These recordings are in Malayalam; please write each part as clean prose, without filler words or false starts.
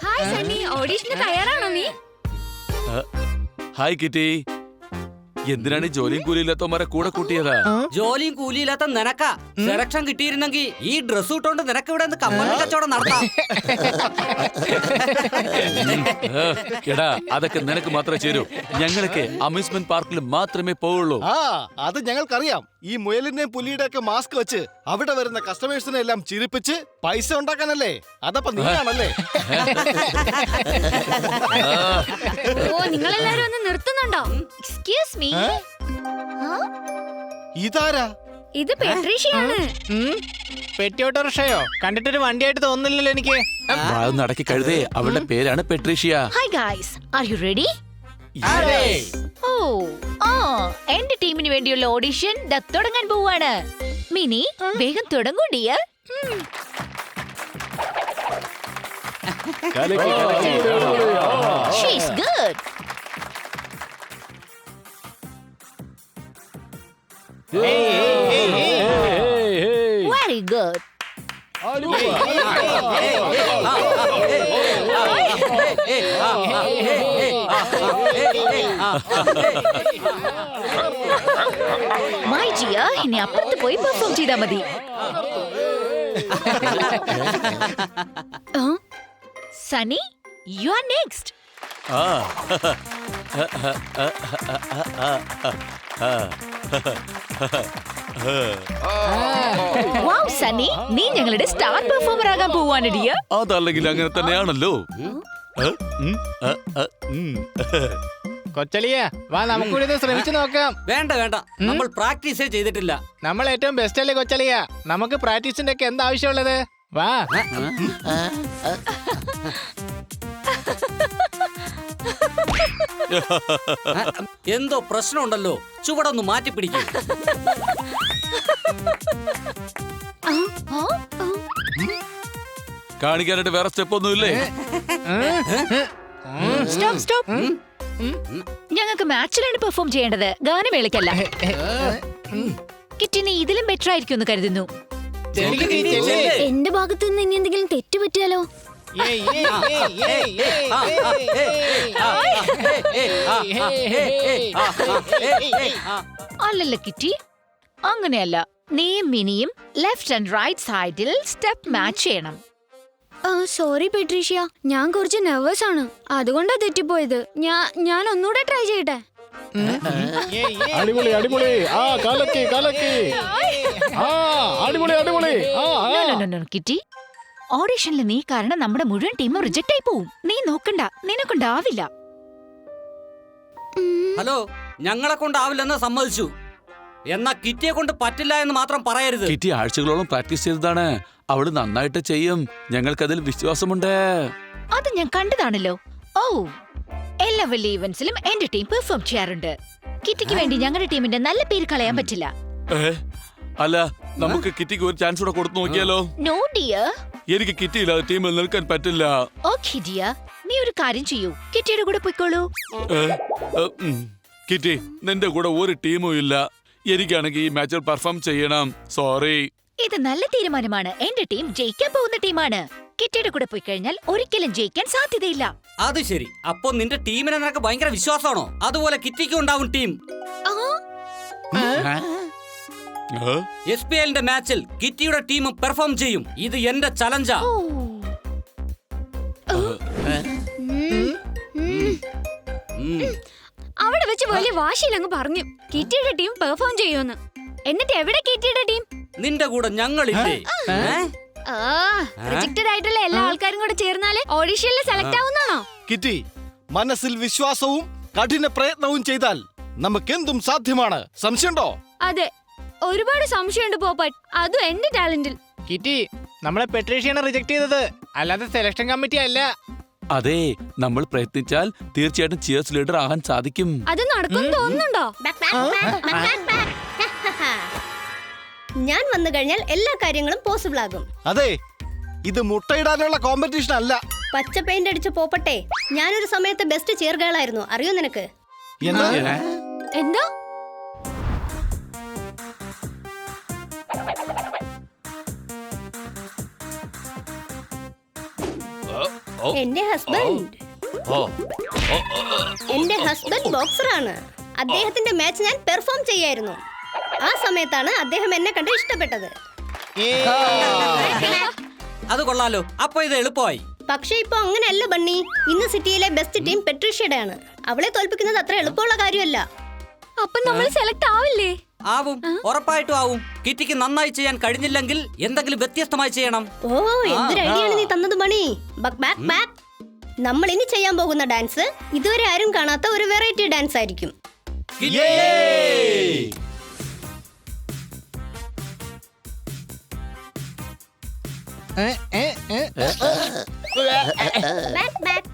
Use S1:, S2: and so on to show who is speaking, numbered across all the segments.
S1: ഹായ് സണ്ണി, ഓഡീഷന് തയ്യാറാണോ നീ?
S2: Hi kitty. എന്തിനാണ് ഈ ജോലിയും കൂലിയില്ലാത്തവന്മാരെ കൂടെ കൂട്ടിയതാ?
S3: ജോലിയും കൂലിയില്ലാത്ത നിനക്കാ. സെലക്ഷൻ കിട്ടിയിരുന്നെങ്കിൽ ഈ ഡ്രസ് ഇട്ടോണ്ട് നിനക്ക് ഇവിടെ കമ്മൽ കച്ചവടം നടത്താം.
S2: എടാ, അതൊക്കെ നിനക്ക് മാത്രമേ ചേരൂ. ഞങ്ങളൊക്കെ അമ്യൂസ്മെന്റ് പാർക്കിൽ മാത്രമേ പോവുള്ളൂ.
S4: അത് ഞങ്ങൾക്കറിയാം. ഈ മുയലിന്റെയും പുലിയുടെ ഒക്കെ മാസ്ക് വെച്ച് അവിടെ വരുന്ന കസ്റ്റമേഴ്സിനെ എല്ലാം ചിരിപ്പിച്ച് പൈസ ഉണ്ടാക്കാനല്ലേ? അതപ്പോ നീയാണല്ലേ?
S1: ഓ, നിങ്ങളെല്ലാരും ഒന്ന് നിർത്തുന്നുണ്ടോ? Excuse me.
S4: ഇതാരാ?
S1: ഇത് പെട്രീഷ്യയാണ്.
S5: പെട്ടി ഓട്ടോറിക്ഷയോ? കണ്ടിട്ടൊരു വണ്ടിയായിട്ട് തോന്നുന്നില്ലല്ലോ എനിക്ക്.
S2: നടക്കി കഴുതേ, അവളുടെ പേരാണ് Patricia.
S1: Hi guys, are you ready? ഓ എന്റെ ടീമിന് വേണ്ടിയുള്ള ഓഡിഷൻ തുടങ്ങാൻ പോവാണ്. മിനി, വേഗം തുടങ്ങൂ dear. She's good. Very good. My Jiya, ഇനി അപ്പുറത്ത് പോയി പെർഫോം ചെയ്താ മതി. Sunny, you are next. Wow Sunny, നീ ഞങ്ങളുടെ സ്റ്റാർ പെർഫോമർ ആകാൻ പോവാണ് ഡിയർ.
S2: അതല്ലെങ്കിൽ അങ്ങനെ തന്നെയാണല്ലോ.
S5: കൊച്ചലിയ, വാ നമുക്കൂടി ഇത് ശ്രമിച്ചു നോക്കാം.
S3: വേണ്ട വേണ്ട, നമ്മൾ പ്രാക്ടീസേ ചെയ്തിട്ടില്ല.
S5: നമ്മൾ ഏറ്റവും ബെസ്റ്റ് അല്ലേ കൊച്ചലിയ? നമുക്ക് പ്രാക്ടീസിന്റെ ഒക്കെ എന്താ ആവശ്യമുള്ളത്? വാ.
S3: എന്തോ പ്രശ്നമുണ്ടല്ലോ, ചുവടൊന്ന് മാറ്റി പിടിക്കും.
S2: കാണിക്കാനായിട്ട് വേറെ സ്റ്റെപ്പ് ഒന്നുമില്ലേ?
S1: Stop stop. ഞങ്ങൾക്ക് മാച്ചിലാണ് പെർഫോം ചെയ്യേണ്ടത്, ഗാനമേളയ്ക്കല്ല. കിറ്റി, നീ ഇതിലും ബെറ്റർ ആയിരിക്കും എന്ന് കരുതുന്നു. എന്റെ ഭാഗത്ത് നിന്ന് ഇനി എന്തെങ്കിലും തെറ്റ് പറ്റിയാലോ? അല്ലല്ല കിറ്റി, അങ്ങനെയല്ല. നീയും മിനിയും ലെഫ്റ്റ് ആൻഡ് റൈറ്റ് സൈഡിൽ സ്റ്റെപ്പ് മാച്ച് ചെയ്യണം. സോറി പെട്രീഷ്യ, ഞാൻ കുറച്ച് നെർവസ് ആണ്, അതുകൊണ്ടാ തെറ്റിപ്പോയത്. ഞാൻ ഒന്നുകൂടെ ട്രൈ ചെയ്യട്ടെ.
S4: അടിപൊളി അടിപൊളി. കലക്കി കലക്കി. അടിപൊളി അടിപൊളി.
S1: കിറ്റി, ഓഡിഷനിൽ നീ കാരണം നമ്മുടെ മുഴുവൻ ടീമും റിജക്റ്റ് ആയി പോവും. നീ നോക്കണ്ട, നിനക്കൊണ്ടാവില്ല.
S3: ഹലോ, ഞങ്ങളെ കൊണ്ടാവില്ലെന്ന് സമ്മതിച്ചു. എന്നാ കിറ്റിയെ കൊണ്ട് പറ്റില്ല എന്ന് മാത്രം പറയരുത്.
S2: കിറ്റി ആഴ്ചകളോളം പ്രാക്ടീസ് ചെയ്തതാണ്. അവള് നന്നായിട്ട് ചെയ്യും, ഞങ്ങൾക്കതിൽ വിശ്വാസമുണ്ട്.
S1: അത് ഞാൻ കണ്ടതാണല്ലോ. ഓ, എല്ലാ വലിയ ഇവന്റ്സിലും എന്റെ ടീം പെർഫോം ചെയ്യാറുണ്ട്. കിറ്റിക്ക് വേണ്ടി ഞങ്ങളുടെ ടീമിന്റെ നല്ല പേര് കളയാൻ പറ്റില്ല.
S2: അല്ല, നമുക്ക് കിറ്റിക്ക് ഒരു ചാൻസ് കൂടെ കൊടുത്തു നോക്കിയാലോ?
S1: നോ ഡിയർ,
S2: എനിക്ക് കിറ്റിയില്ലാതെ ടീമിൽ നിൽക്കാൻ പറ്റില്ല.
S1: ഓക്കേ ഡിയർ, നീ ഒരു കാര്യം ചെയ്യൂ, കിറ്റിയുടെ കൂടെ പോയിക്കോളൂ.
S2: കിറ്റി, നിന്റെ കൂടെ ഒരു ടീമും ഇല്ല. എനിക്കാണെങ്കിൽ ഈ മാച്ചിൽ പെർഫോം ചെയ്യണം. സോറി.
S1: ഇത് നല്ല തീരുമാനമാണ്. എന്റെ ടീം ജയിക്കാൻ പോകുന്ന ടീമാണ്. കിറ്റിയുടെ കൂടെ പോയി കഴിഞ്ഞാൽ ഒരിക്കലും ജയിക്കാൻ സാധ്യതയില്ല.
S3: അത് ശരി, അപ്പൊ നിന്റെ ടീമിനെ നിനക്ക് ഭയങ്കര വിശ്വാസമാണോ? അതുപോലെ കിറ്റിക്കും ഉണ്ടാവും ടീം. SPL ന്റെ മാച്ചിൽ കിറ്റിയുടെ ടീം പെർഫോം ചെയ്യും. ഇത് എന്റെ ചലഞ്ചാ.
S1: അവിടെ വെച്ച് വലിയ വാശിയിൽ അങ്ങ് പറഞ്ഞു കിറ്റിയുടെ ടീം പെർഫോം ചെയ്യുമെന്ന്. എന്നിട്ട് എവിടെ കിറ്റിയുടെ ടീം?
S3: നിന്റെ കൂടെ ഞങ്ങളില്ലേ?
S1: റിജക്റ്റഡ് ആയിട്ടുള്ള എല്ലാ ആൾക്കാരും കൂടെ ചേർന്നാലേ ഓഡിഷനിൽ സെലക്ട് ആവുന്നാണോ?
S4: കിറ്റി, മനസ്സിൽ വിശ്വാസവും കഠിന പ്രയത്നവും ചെയ്താൽ നമുക്കെന്തും സാധ്യമാണ്. സംശയമുണ്ടോ?
S1: അതെ, ഒരുപാട് സംശയമുണ്ട് പോപ്പട്ട്, അതും എന്റെ ടാലന്റിൽ.
S5: കിറ്റി, നമ്മളെ പെട്രീഷ്യനെ റിജക്ട് ചെയ്തത്, അല്ലാതെ സെലക്ഷൻ കമ്മിറ്റി അല്ല.
S2: അതെ, നമ്മൾ പ്രയത്നിച്ചാൽ തീർച്ചയായിട്ടും ചിയേഴ്സ് ലീഡർ ആകാൻ സാധിക്കും.
S1: അത് നടക്കും തോന്നുന്നുണ്ടോ?
S6: ഞാൻ വന്നു കഴിഞ്ഞാൽ എല്ലാ കാര്യങ്ങളും പോസിബിൾ ആകും.
S4: അതെ, ഇത് മുട്ടയിടാനുള്ള കോമ്പറ്റീഷൻ അല്ല.
S6: പച്ച പെയിന്റ് അടിച്ച് പോപ്പട്ടെ, ഞാനൊരു സമയത്ത് ബെസ്റ്റ് ചെയർ ഗേൾ ആയിരുന്നു, അറിയോ നിനക്ക്?
S1: എന്താ?
S6: എന്റെ ഹസ്ബൻഡ് എന്റെ ഹസ്ബൻഡ് ബോക്സറാണ്. അദ്ദേഹത്തിന്റെ മാച്ച് ഞാൻ പെർഫോം ചെയ്യായിരുന്നു. ആ സമയത്താണ് അദ്ദേഹം എന്നെ കണ്ട് ഇഷ്ടപ്പെട്ടത്.
S3: അത് കൊള്ളാലോ. അപ്പൊ ഇത് എളുപ്പമായി.
S6: പക്ഷെ ഇപ്പൊ അങ്ങനെയല്ല ബണ്ണി. ഇന്ന് സിറ്റിയിലെ ബെസ്റ്റ് ടീം പെട്രീഷ്യയുടെ ആണ്. അവളെ തോൽപ്പിക്കുന്നത് അത്ര എളുപ്പമുള്ള കാര്യമല്ല.
S1: അപ്പൊ നമ്മൾ സെലക്ട് ആവില്ലേ?
S3: ആവും, ഉറപ്പായിട്ടും ആവും. കിറ്റിക്ക് നന്നായി ചെയ്യാൻ കഴിഞ്ഞില്ലെങ്കിൽ എന്തെങ്കിലും വ്യത്യസ്തമായി ചെയ്യണം.
S6: ഓ, എന്തൊരു ഐഡിയാണ് നീ തന്നത് ബണ്ണി. Buck back back. നമ്മൾ ഇനി ചെയ്യാൻ പോകുന്ന ഡാൻസ് ഇതുവരെ ആരും കാണാത്ത ഒരു വെറൈറ്റി ഡാൻസ് ആയിരിക്കും. Back back.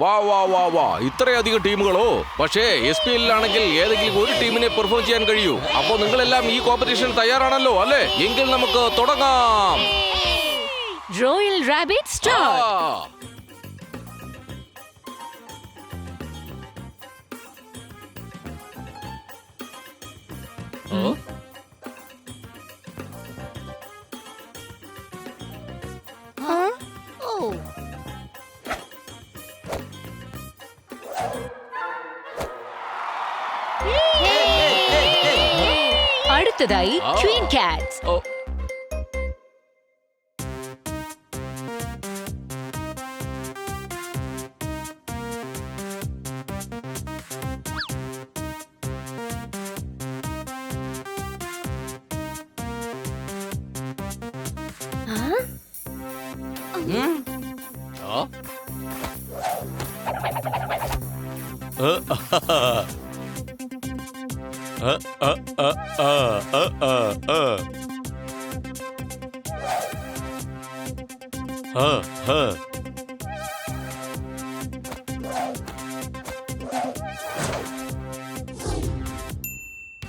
S7: വാ വാ വാ വാ, ഇത്രയധികം ടീമുകളോ? പക്ഷേ SPL ആണെങ്കിൽ ഏതെങ്കിലും ഒരു ടീമിനെ പെർഫോം ചെയ്യാൻ കഴിയൂ. അപ്പോ നിങ്ങളെല്ലാം ഈ കോമ്പറ്റീഷൻ തയ്യാറാണല്ലോ അല്ലേ? എങ്കിൽ നമുക്ക് തുടങ്ങാം.
S1: Royal rabbit start. അടുത്തതായി ക്വീൻ കാറ്റ്സ്.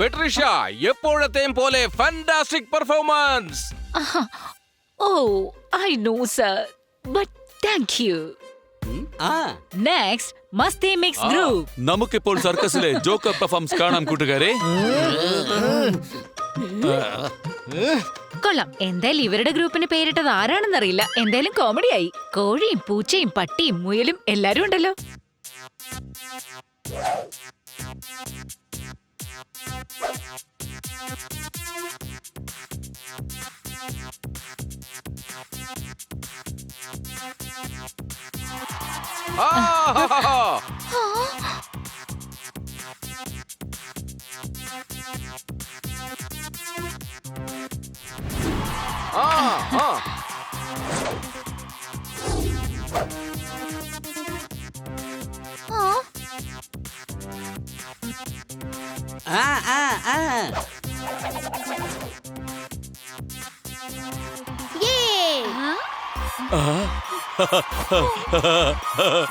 S7: പെട്രീഷ്യ, എപ്പോഴത്തെയും പോലെ fantastic performance.
S1: Oh, I know sir, but thank you. Next Masti mix group.
S2: നമുക്കിപ്പോൾ സർക്കസിലെ ജോക്കർ പെർഫോമൻസ് കാണാം കൂട്ടുകാരെ.
S1: കൊള്ളാം. എന്തായാലും ഇവരുടെ ഗ്രൂപ്പിന് പേരിട്ടത് ആരാണെന്നറിയില്ല. എന്തായാലും കോമഡിയായി. കോഴിയും പൂച്ചയും പട്ടിയും മുയലും എല്ലാരും ഉണ്ടല്ലോ.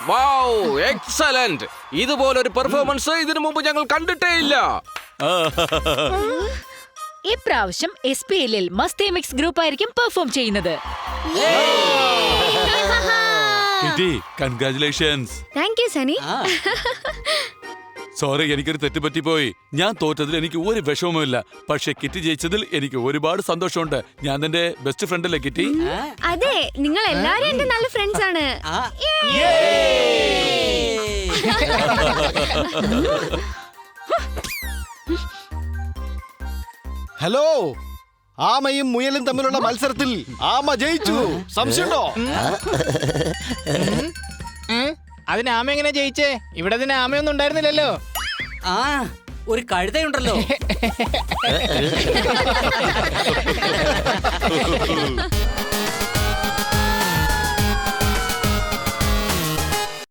S7: Wow, excellent. ഇതുപോലൊരു പെർഫോമൻസ് ഇതിനു മുമ്പ് ഞങ്ങൾ കണ്ടിട്ടേ ഇല്ല.
S1: ഇപ്രാവശ്യം SPL മസ്തി മിക്സ് ഗ്രൂപ്പ് ആയിരിക്കും പെർഫോം ചെയ്യുന്നത്.
S2: കൺഗ്രാറ്റുലേഷൻസ്.
S1: താങ്ക് യു സനി.
S2: സോറി, എനിക്കൊരു തെറ്റ് പറ്റിപ്പോയി. ഞാൻ തോറ്റതിൽ എനിക്ക് ഒരു വിഷമവുമില്ല. പക്ഷെ കിറ്റി ജയിച്ചതിൽ എനിക്ക് ഒരുപാട് സന്തോഷമുണ്ട്. ഞാൻ എന്റെ ബെസ്റ്റ് ഫ്രണ്ട് അല്ലേ കിറ്റി?
S1: അതെ, നിങ്ങൾ എല്ലാരും എന്റെ നല്ല ഫ്രണ്ട്സ് ആണ്.
S4: ഹലോ, ആമയും മുയലും തമ്മിലുള്ള മത്സരത്തിൽ ആമ ജയിച്ചു. സംശയമുണ്ടോ?
S5: അതിന് ആമ എങ്ങനെ ജയിച്ചേ? ഇവിടെ അതിന് ആമയൊന്നും ഉണ്ടായിരുന്നില്ലല്ലോ.
S3: ആ ഒരു കഴുതയുണ്ടല്ലോ.